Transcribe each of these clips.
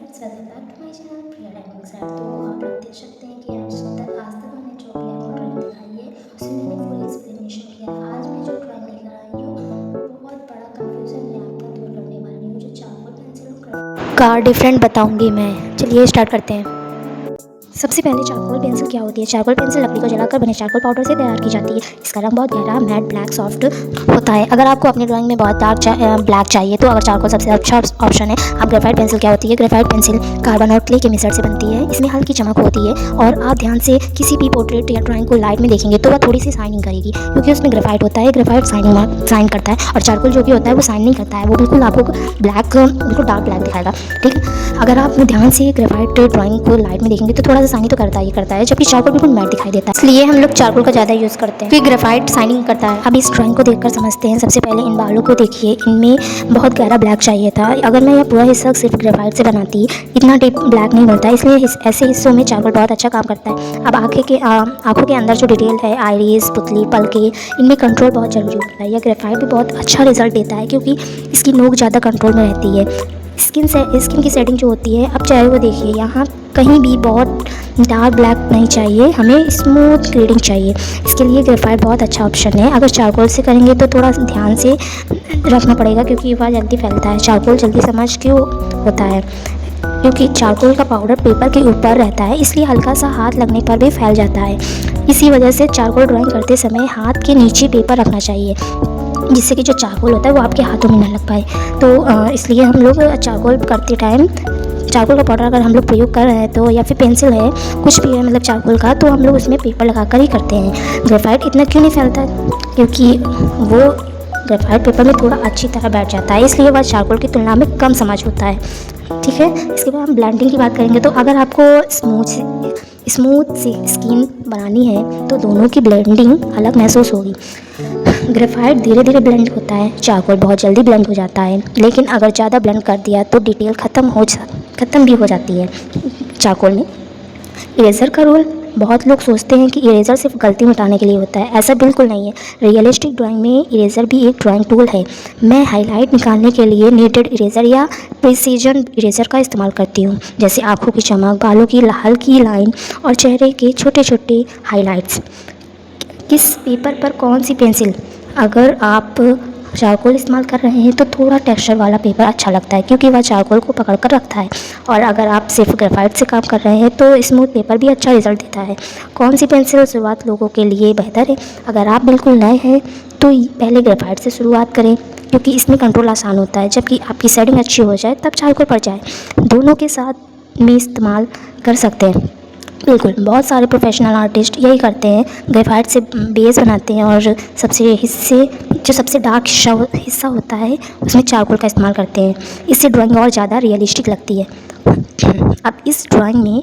Friends, welcome back to my channel Priya driving sir. तो आप लोग देख सकते हैं कि आज तक मैंने जो भी आपको ड्राइंग दिखाई है उसमें मैंने फुल एक्सप्लेनेशन किया है। आज मैं जो ड्राइंग लेकर आई हूँ बहुत बड़ा कंफ्यूजन मैं आपका दूर करने वाली हूँ। जो चारकोल पेंसिल का डिफरेंट बताऊंगी मैं। चलिए स्टार्ट करते हैं। सबसे पहले चारकोल पेंसिल क्या होती है। चारकोल पेंसिल लकड़ी को जलाकर बने चारकोल पाउडर से तैयार की जाती है। इसका रंग बहुत गहरा, मैट ब्लैक, सॉफ्ट होता है। अगर आपको अपनी ड्राइंग में बहुत डार्क ब्लैक चाहिए तो अगर चारकोल सबसे अच्छा ऑप्शन है। अब ग्रेफाइट पेंसिल क्या होती है। ग्रेफाइट पेंसिल कार्बन और क्ले के मिश्रण से बनती है। इसमें हल्की चमक होती है और आप ध्यान से किसी भी पोर्ट्रेट या ड्राइंग को लाइट में देखेंगे तो वह थोड़ी सी शाइनिंग करेगी, क्योंकि उसमें ग्रेफाइट होता है। ग्रेफाइट शाइन करता है और चारकोल जो भी होता है वो शाइन नहीं करता है, वो बिल्कुल आपको ब्लैक, बिल्कुल डार्क ब्लैक दिखाएगा। ठीक है, अगर आप ध्यान से ग्रेफाइट ड्राइंग को लाइट में देखेंगे तो थोड़ा सा शाइनिंग तो करता है, जबकि चारकोल बिल्कुल मैट दिखाई देता है। इसलिए हम लोग चारकोल का ज़्यादा यूज़ करते हैं, क्योंकि ग्रेफाइट शाइनिंग करता है। अब इस ड्राइंग को देखकर समझते हैं। सबसे पहले इन बालों को देखिए, इनमें बहुत गहरा ब्लैक चाहिए था। अगर मैं यह पूरा हिस्सा सिर्फ ग्रेफाइट से बनाती, इतना डीप ब्लैक नहीं बनता, इसलिए ऐसे हिस्सों में चारकोल बहुत अच्छा काम करता है। अब आँखों के अंदर जो डिटेल है, आइरिस, पुतली, पलके, इनमें कंट्रोल बहुत ज़रूरी होता है। यह ग्रेफाइट भी बहुत अच्छा रिजल्ट देता है, क्योंकि इसकी नोक ज़्यादा कंट्रोल में रहती है। स्किन की सेटिंग जो होती है, अब चाहे वो देखिए, यहाँ कहीं भी बहुत डार्क ब्लैक नहीं चाहिए, हमें स्मूथ ग्रेडिंग चाहिए। इसके लिए ग्रेफाइट बहुत अच्छा ऑप्शन है। अगर चारकोल से करेंगे तो थोड़ा ध्यान से रखना पड़ेगा, क्योंकि वह जल्दी फैलता है। चारकोल जल्दी समझ क्यों होता है, क्योंकि चारकोल का पाउडर पेपर के ऊपर रहता है, इसलिए हल्का सा हाथ लगने पर भी फैल जाता है। इसी वजह से चारकोल ड्राइंग करते समय हाथ के नीचे पेपर रखना चाहिए, जिससे कि जो चारकोल होता है वो आपके हाथों में ना लग पाए। तो इसलिए हम लोग चारकोल करते टाइम चारकोल का पाउडर अगर हम लोग प्रयोग कर रहे हैं तो, या फिर पेंसिल है, कुछ भी है मतलब चारकोल का, तो हम लोग उसमें पेपर लगाकर ही करते हैं। ग्रेफाइट इतना क्यों नहीं फैलता, क्योंकि वो ग्रेफाइट पेपर में थोड़ा अच्छी तरह बैठ जाता है, इसलिए वह चारकोल की तुलना में कम समझ होता है। ठीक है, इसके बाद हम ब्लेंडिंग की बात करेंगे। तो अगर आपको स्मूथ सी स्किन बनानी है तो दोनों की ब्लेंडिंग अलग महसूस होगी। ग्रेफाइट धीरे धीरे ब्लेंड होता है, चारकोल बहुत जल्दी ब्लेंड हो जाता है। लेकिन अगर ज़्यादा ब्लेंड कर दिया तो डिटेल ख़त्म भी हो जाती है चारकोल में। इरेज़र का रोल, बहुत लोग सोचते हैं कि इरेज़र सिर्फ गलती मिटाने के लिए होता है, ऐसा बिल्कुल नहीं है। रियलिस्टिक ड्राइंग में इरेज़र भी एक ड्राइंग टूल है। मैं हाईलाइट निकालने के लिए नीटेड इरेज़र या प्रिसीजन इरेज़र का इस्तेमाल करती हूँ, जैसे आँखों की चमक, बालों की हल्की लाइन और चेहरे के छोटे छोटे हाईलाइट्स। किस पेपर पर कौन सी पेंसिल, अगर आप चारकोल इस्तेमाल कर रहे हैं तो थोड़ा टेक्सचर वाला पेपर अच्छा लगता है, क्योंकि वह चारकोल को पकड़ कर रखता है। और अगर आप सिर्फ ग्रेफाइट से काम कर रहे हैं तो स्मूथ पेपर भी अच्छा रिजल्ट देता है। कौन सी पेंसिल शुरुआत लोगों के लिए बेहतर है। अगर आप बिल्कुल नए हैं तो पहले ग्रेफाइट से शुरुआत करें, क्योंकि इसमें कंट्रोल आसान होता है। जबकि आपकी सेटिंग अच्छी हो जाए तब चारकोल पर जाए। दोनों के साथ में इस्तेमाल कर सकते हैं। बिल्कुल, बहुत सारे प्रोफेशनल आर्टिस्ट यही करते हैं, ग्रेफाइट से बेस बनाते हैं और सबसे डार्क हिस्सा होता है उसमें चारकोल का इस्तेमाल करते हैं। इससे ड्राइंग और ज़्यादा रियलिस्टिक लगती है। अब इस ड्राइंग में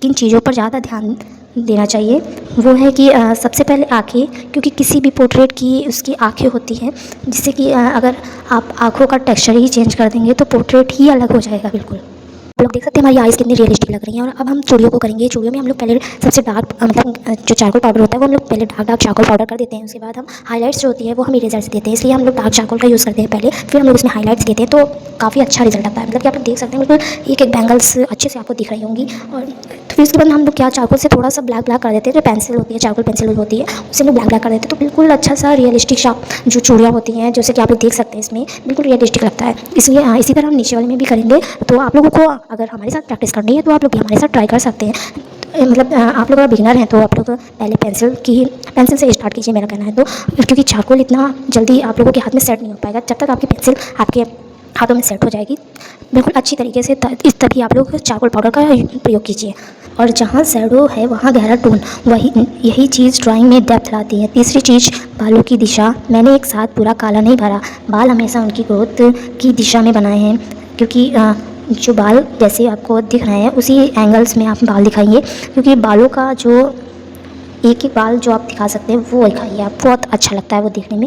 किन चीज़ों पर ज़्यादा ध्यान देना चाहिए, वो है कि सबसे पहले आँखें, क्योंकि किसी भी पोर्ट्रेट की उसकी आँखें होती हैं, जिससे कि अगर आप आँखों का टेक्सचर ही चेंज कर देंगे तो पोर्ट्रेट ही अलग हो जाएगा। बिल्कुल, आप लोग देख सकते हैं हमारी आइज़ कितनी रियलिस्टिक लग रही हैं। और अब हम चूड़ियों को करेंगे। चूड़ियों में हम लोग पहले सबसे डार्क मतलब जो चारकोल पाउडर होता है वो हम लोग पहले डार्क चारकोल पाउडर कर देते हैं। उसके बाद हम हाइलाइट्स जो होती है वो हम इरेजर से देते हैं, इसलिए हम लोग डार्क चारकोल का यूज़ करते हैं पहले, फिर हम लोग उसमें हाइलाइट्स देते हैं, तो काफ़ी अच्छा रिजल्ट आता है। मतलब कि आप लोग देख सकते हैं बिल्कुल एक बैंगल्स अच्छे से आपको दिख रही होंगी। और फिर उसके बाद हम लोग क्या, चारकोल से थोड़ा सा ब्लैक कर देते हैं। जो पेंसिल होती है, चारकोल पेंसिल होती है, उससे हम लोग ब्लैक कर देते हैं, तो बिल्कुल अच्छा सा रियलिस्टिक सा जो चूड़ियाँ होती हैं, जैसे कि आप लोग देख सकते हैं, इसमें बिल्कुल रियलिस्टिक लगता है। इसलिए इसी तरह हम नीचे वाले में भी करेंगे। तो आप लोगों को अगर हमारे साथ प्रैक्टिस करनी है तो आप लोग भी हमारे साथ ट्राई कर सकते हैं। मतलब आप लोग अगर बिगिनर हैं तो आप लोग पहले पेंसिल से स्टार्ट कीजिए, मेरा कहना है तो, क्योंकि चारकोल इतना जल्दी आप लोगों के हाथ में सेट नहीं हो पाएगा। जब तक आपकी पेंसिल आपके हाथों में सेट हो जाएगी बिल्कुल अच्छी तरीके से, तभी आप लोग चारकोल पाउडर का प्रयोग कीजिए। और जहाँ शैडो है वहाँ गहरा टोन, यही चीज़ ड्राइंग में डेप्थ लाती है। तीसरी चीज़, बालों की दिशा। मैंने एक साथ पूरा काला नहीं भरा, बाल हमेशा उनकी ग्रोथ की दिशा में बनाए हैं, क्योंकि जो बाल जैसे आपको दिख रहे हैं उसी एंगल्स में आप बाल दिखाइए, क्योंकि बालों का जो एक बाल जो आप दिखा सकते हैं वो दिखाइए, आप बहुत अच्छा लगता है वो देखने में।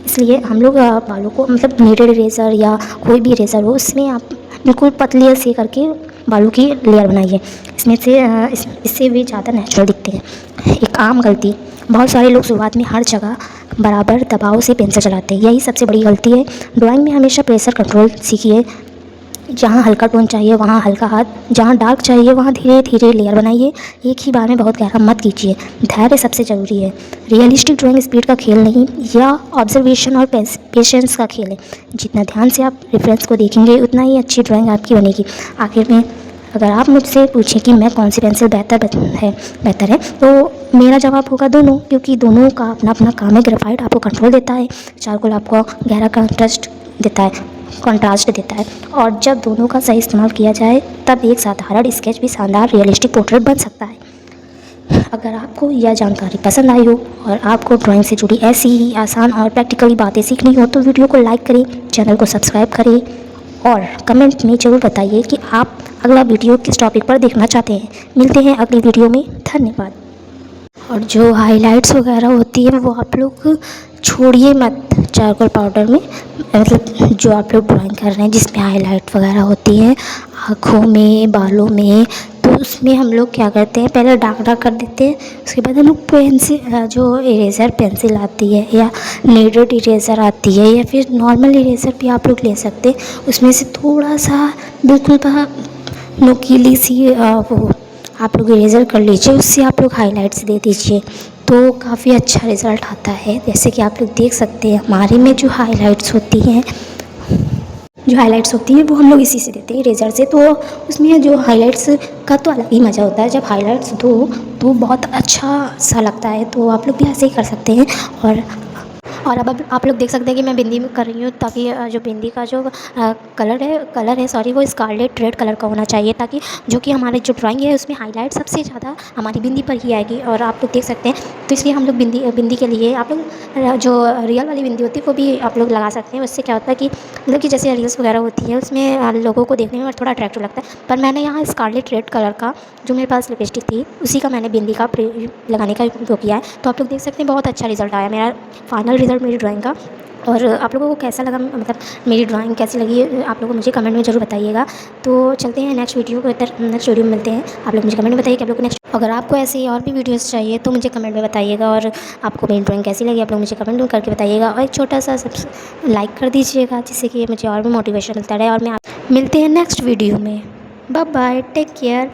इसलिए हम लोग बालों को मतलब नीटेड इरेज़र या कोई भी इरेज़र हो, उसमें आप बिल्कुल पतली से करके बालों की लेयर बनाइए। इससे भी ज़्यादा नेचुरल दिखते हैं। एक आम गलती, बहुत सारे लोग शुरुआत में हर जगह बराबर दबाव से पेंसिल चलाते हैं, यही सबसे बड़ी गलती है। ड्राइंग में हमेशा प्रेशर कंट्रोल सीखिए, जहाँ हल्का टोन चाहिए वहाँ हल्का हाथ, जहाँ डार्क चाहिए वहाँ धीरे धीरे लेयर बनाइए। एक ही बार में बहुत गहरा मत कीजिए। धैर्य सबसे ज़रूरी है। रियलिस्टिक ड्राइंग स्पीड का खेल नहीं, या ऑब्जर्वेशन और पेशेंस का खेल है। जितना ध्यान से आप रेफरेंस को देखेंगे उतना ही अच्छी ड्राइंग आपकी बनेगी। आखिर में अगर आप मुझसे पूछें कि मैं कौन सी पेंसिल बेहतर है तो मेरा जवाब होगा दोनों, क्योंकि दोनों का अपना अपना काम है। ग्रेफाइट आपको कंट्रोल देता है, चारकोल आपको गहरा कंट्रास्ट देता है, और जब दोनों का सही इस्तेमाल किया जाए तब एक साधारण स्केच भी शानदार रियलिस्टिक पोर्ट्रेट बन सकता है। अगर आपको यह जानकारी पसंद आई हो और आपको ड्राइंग से जुड़ी ऐसी ही आसान और प्रैक्टिकली बातें सीखनी हो तो वीडियो को लाइक करें, चैनल को सब्सक्राइब करें और कमेंट में ज़रूर बताइए कि आप अगला वीडियो किस टॉपिक पर देखना चाहते हैं। मिलते हैं अगली वीडियो में। धन्यवाद। और जो हाइलाइट्स वगैरह होती है वो आप लोग छोड़िए मत चारकोल पाउडर में, मतलब जो आप लोग ड्राइंग कर रहे हैं जिसमें हाइलाइट वगैरह होती है आँखों में, बालों में, तो उसमें हम लोग क्या करते हैं, पहले डार्क कर देते हैं। उसके बाद हम लोग पेंसिल, जो इरेज़र पेंसिल आती है या नीडेड इरेज़र आती है या फिर नॉर्मल इरेज़र भी आप लोग ले सकते हैं, उसमें से थोड़ा सा बिल्कुल नुकीली सी वो आप लोग इरेज़र कर लीजिए, उससे आप लोग हाइलाइट्स दे दीजिए तो काफ़ी अच्छा रिज़ल्ट आता है। जैसे कि आप लोग देख सकते हैं हमारे में जो हाइलाइट्स होती हैं वो हम लोग इसी से देते हैं, इरेज़र से। तो उसमें जो हाइलाइट्स का तो अलग ही मज़ा होता है। जब हाइलाइट्स दो तो बहुत अच्छा सा लगता है, तो आप लोग भी ऐसे ही कर सकते हैं। और अब आप लोग देख सकते हैं कि मैं बिंदी में कर रही हूँ, ताकि जो बिंदी का जो कलर है सॉरी, वो स्कारलेट रेड कलर का होना चाहिए, ताकि जो कि हमारी जो ड्राइंग है उसमें हाईलाइट सबसे ज़्यादा हमारी बिंदी पर ही आएगी। और आप लोग देख सकते हैं, तो इसलिए हम लोग बिंदी के लिए आप लोग जो रियल वाली बिंदी होती है वो भी आप लोग लगा सकते हैं। उससे क्या होता है कि मतलब कि जैसे रील्स वगैरह होती है उसमें लोगों को देखने में थोड़ा अट्रैक्टिव लगता है। पर मैंने यहाँ स्कारलेट रेड कलर का जो मेरे पास लिपस्टिक थी उसी का मैंने बिंदी का लगाने का उपयोग किया है। तो आप लोग देख सकते हैं बहुत अच्छा रिज़ल्ट आया मेरा, फाइनल रिज़ल्ट मेरी ड्राइंग का। और आप लोगों को कैसा लगा, मतलब मेरी ड्राइंग कैसी लगी, आप लोगों को मुझे कमेंट में ज़रूर बताइएगा। तो चलते हैं नेक्स्ट वीडियो में मिलते हैं। आप लोग मुझे कमेंट में बताइए कि आप लोग को नेक्स्ट, अगर आपको ऐसे और भी वीडियोस चाहिए तो मुझे कमेंट में बताइएगा। और आपको मेरी ड्राइंग कैसी लगी आप लोग मुझे कमेंट में करके बताइएगा। और एक छोटा सा लाइक कर दीजिएगा, जिससे कि मुझे और भी मोटिवेशन मिलता रहे। और मिलते हैं नेक्स्ट वीडियो में। Bye bye, take care.